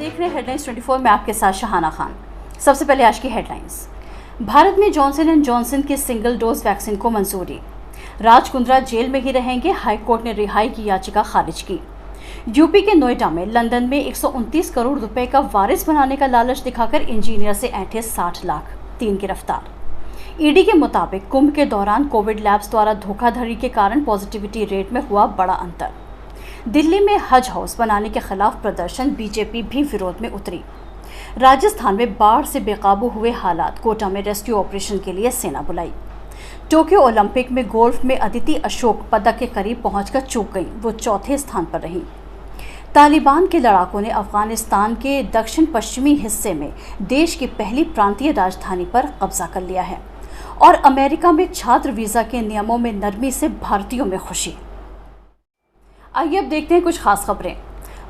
देख रहे हैं हेडलाइंस 24 में आपके साथ शहाना खान। सबसे पहले आज की हेडलाइंस। भारत में जॉनसन एंड जॉनसन की सिंगल डोज वैक्सीन को मंजूरी। राज कुंद्रा जेल में ही रहेंगे, हाईकोर्ट ने रिहाई की याचिका खारिज की। यूपी के नोएडा में लंदन में 129 करोड़ रुपए का वारिस बनाने का लालच दिखाकर इंजीनियर से ऐंठे 60 लाख, 3 गिरफ्तार। ईडी के मुताबिक कुंभ के दौरान कोविड लैब्स द्वारा धोखाधड़ी के कारण पॉजिटिविटी रेट में हुआ बड़ा अंतर। दिल्ली में हज हाउस बनाने के खिलाफ प्रदर्शन, बीजेपी भी विरोध में उतरी। राजस्थान में बाढ़ से बेकाबू हुए हालात, कोटा में रेस्क्यू ऑपरेशन के लिए सेना बुलाई। टोक्यो ओलंपिक में गोल्फ में अदिति अशोक पदक के करीब पहुंचकर चूक गईं, वो चौथे स्थान पर रहीं। तालिबान के लड़ाकों ने अफगानिस्तान के दक्षिण पश्चिमी हिस्से में देश की पहली प्रांतीय राजधानी पर कब्जा कर लिया है। और अमेरिका में छात्र वीजा के नियमों में नरमी से भारतीयों में खुशी। आइए अब देखते हैं कुछ खास खबरें।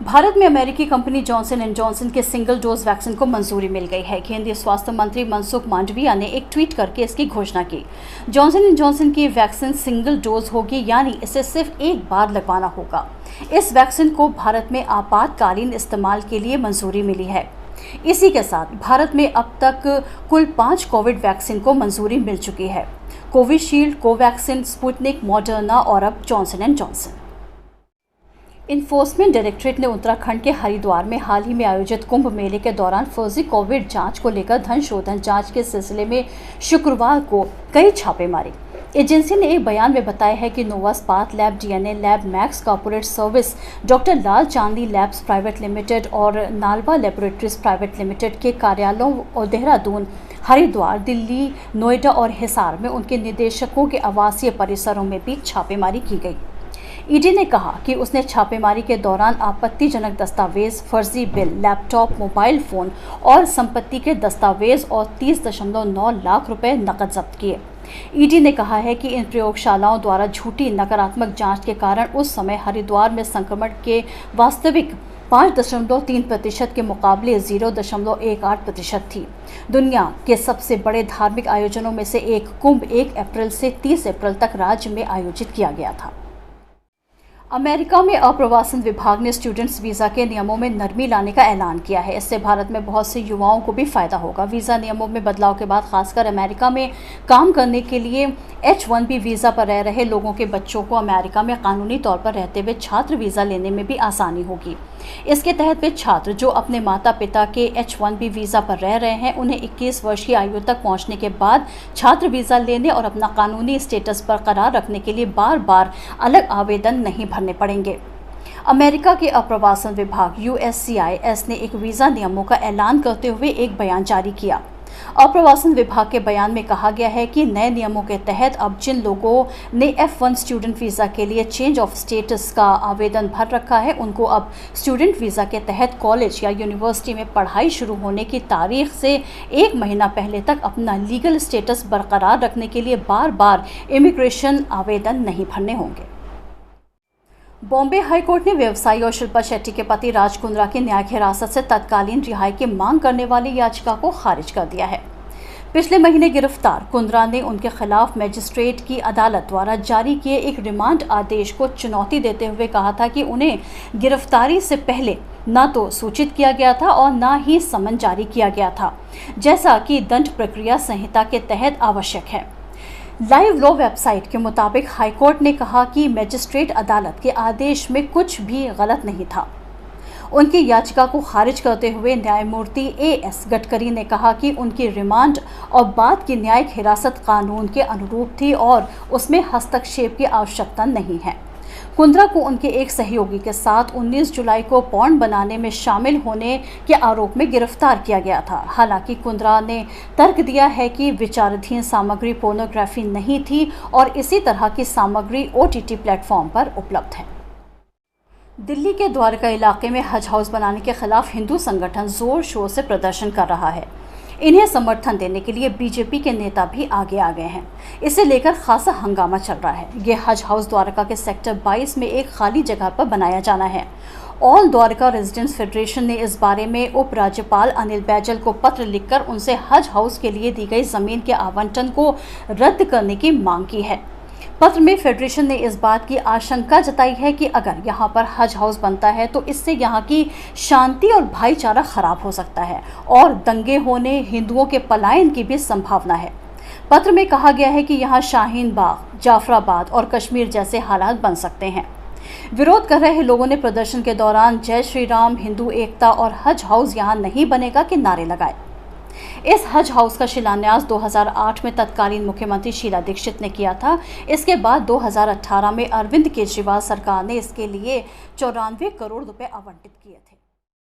भारत में अमेरिकी कंपनी जॉनसन एंड जॉनसन के सिंगल डोज वैक्सीन को मंजूरी मिल गई है। केंद्रीय स्वास्थ्य मंत्री मनसुख मांडविया ने एक ट्वीट करके इसकी घोषणा की। जॉनसन एंड जॉनसन की वैक्सीन सिंगल डोज होगी, यानी इसे सिर्फ एक बार लगवाना होगा। इस वैक्सीन को भारत में आपातकालीन इस्तेमाल के लिए मंजूरी मिली है। इसी के साथ भारत में अब तक कुल 5 कोविड वैक्सीन को मंजूरी मिल चुकी है। कोविशील्ड, कोवैक्सीन, स्पुतनिक, मॉडर्ना और अब Johnson and Johnson. Enforcement directorate ने उत्तराखंड के हरिद्वार में हाल ही में आयोजित कुंभ मेले के दौरान फर्जी कोविड जांच को लेकर धन शोधन जांच के सिलसिले में शुक्रवार को कई छापे मारे। एजेंसी ने एक बयान में बताया है कि Nova Spath lab, DNA lab, Max corporate service, doctor Lal Chandi labs private limited और नालवा लेबोरेटरीज प्राइवेट लिमिटेड के कार्यालयों और देहरादून, हरिद्वार, दिल्ली, नोएडा और हिसार में उनके निदेशकों के आवासीय परिसरों में भी छापेमारी की गई। ईडी ने कहा कि उसने छापेमारी के दौरान आपत्तिजनक दस्तावेज, फर्जी बिल, लैपटॉप, मोबाइल फोन और संपत्ति के दस्तावेज और 30.9 लाख रुपए नकद जब्त किए। ईडी ने कहा है कि इन प्रयोगशालाओं द्वारा झूठी नकारात्मक जांच के कारण उस समय हरिद्वार में संक्रमण के वास्तविक 5.3% के मुकाबले 0.18% थी। दुनिया के सबसे बड़े धार्मिक आयोजनों में से एक कुंभ 1 अप्रैल से 30 अप्रैल तक राज्य में आयोजित किया गया था। अमेरिका में अप्रवासन विभाग ने स्टूडेंट्स वीज़ा के नियमों में नरमी लाने का ऐलान किया है। इससे भारत में बहुत से युवाओं को भी फायदा होगा। वीज़ा नियमों में बदलाव के बाद खासकर अमेरिका में काम करने के लिए H-1B वीज़ा पर रह रहे लोगों के बच्चों को अमेरिका में कानूनी तौर पर रहते हुए छात्र वीज़ा लेने में भी आसानी होगी। इसके तहत वे छात्र जो अपने माता पिता के H-1B वीज़ा पर रह रहे हैं, उन्हें 21 वर्ष की आयु तक पहुंचने के बाद छात्र वीज़ा लेने और अपना कानूनी स्टेटस बरकरार रखने के लिए बार बार अलग आवेदन नहीं भरने पड़ेंगे। अमेरिका के अप्रवासन विभाग USCIS ने एक वीज़ा नियमों का ऐलान करते हुए एक बयान जारी किया। अप्रवासन विभाग के बयान में कहा गया है कि नए नियमों के तहत अब जिन लोगों ने F1 स्टूडेंट वीज़ा के लिए चेंज ऑफ स्टेटस का आवेदन भर रखा है, उनको अब स्टूडेंट वीज़ा के तहत कॉलेज या यूनिवर्सिटी में पढ़ाई शुरू होने की तारीख से 1 महीना पहले तक अपना लीगल स्टेटस बरकरार रखने के लिए बार बार इमिग्रेशन आवेदन नहीं भरने होंगे। बॉम्बे हाईकोर्ट ने व्यवसायी और शिल्पा शेट्टी के पति राज कुंद्रा की न्यायिक हिरासत से तत्कालीन रिहाई की मांग करने वाली याचिका को खारिज कर दिया है। पिछले महीने गिरफ्तार कुंद्रा ने उनके खिलाफ मजिस्ट्रेट की अदालत द्वारा जारी किए एक रिमांड आदेश को चुनौती देते हुए कहा था कि उन्हें गिरफ्तारी से पहले न तो सूचित किया गया था और न ही समन जारी किया गया था, जैसा कि दंड प्रक्रिया संहिता के तहत आवश्यक है। लाइव लॉ वेबसाइट के मुताबिक हाईकोर्ट ने कहा कि मजिस्ट्रेट अदालत के आदेश में कुछ भी गलत नहीं था। उनकी याचिका को खारिज करते हुए न्यायमूर्ति AS गडकरी ने कहा कि उनकी रिमांड और बाद की न्यायिक हिरासत कानून के अनुरूप थी और उसमें हस्तक्षेप की आवश्यकता नहीं है। कुंद्रा को उनके एक सहयोगी के साथ 19 जुलाई को पॉर्न बनाने में शामिल होने के आरोप में गिरफ्तार किया गया था। हालांकि कुंद्रा ने तर्क दिया है कि विचाराधीन सामग्री पोर्नोग्राफी नहीं थी और इसी तरह की सामग्री OTT प्लेटफॉर्म पर उपलब्ध है। दिल्ली के द्वारका इलाके में हज हाउस बनाने के खिलाफ हिंदू संगठन जोर शोर से प्रदर्शन कर रहा है। इन्हें समर्थन देने के लिए बीजेपी के नेता भी आगे आ गए हैं। इसे लेकर खासा हंगामा चल रहा है। ये हज हाउस द्वारका के सेक्टर 22 में एक खाली जगह पर बनाया जाना है। ऑल द्वारका रेजिडेंट्स फेडरेशन ने इस बारे में उपराज्यपाल अनिल बैजल को पत्र लिखकर उनसे हज हाउस के लिए दी गई जमीन के आवंटन को रद्द करने की मांग की है। पत्र में फेडरेशन ने इस बात की आशंका जताई है कि अगर यहाँ पर हज हाउस बनता है तो इससे यहाँ की शांति और भाईचारा खराब हो सकता है और दंगे होने, हिंदुओं के पलायन की भी संभावना है। पत्र में कहा गया है कि यहाँ शाहीन बाग, जाफराबाद और कश्मीर जैसे हालात बन सकते हैं। विरोध कर रहे लोगों ने प्रदर्शन के दौरान जय श्री राम, हिंदू एकता और हज हाउस यहाँ नहीं बनेगा के नारे लगाए। इस हज हाउस का शिलान्यास 2008 में तत्कालीन मुख्यमंत्री शीला दीक्षित ने किया था। इसके बाद 2018 में अरविंद केजरीवाल सरकार ने इसके लिए 94 करोड़ रुपए आवंटित किए थे।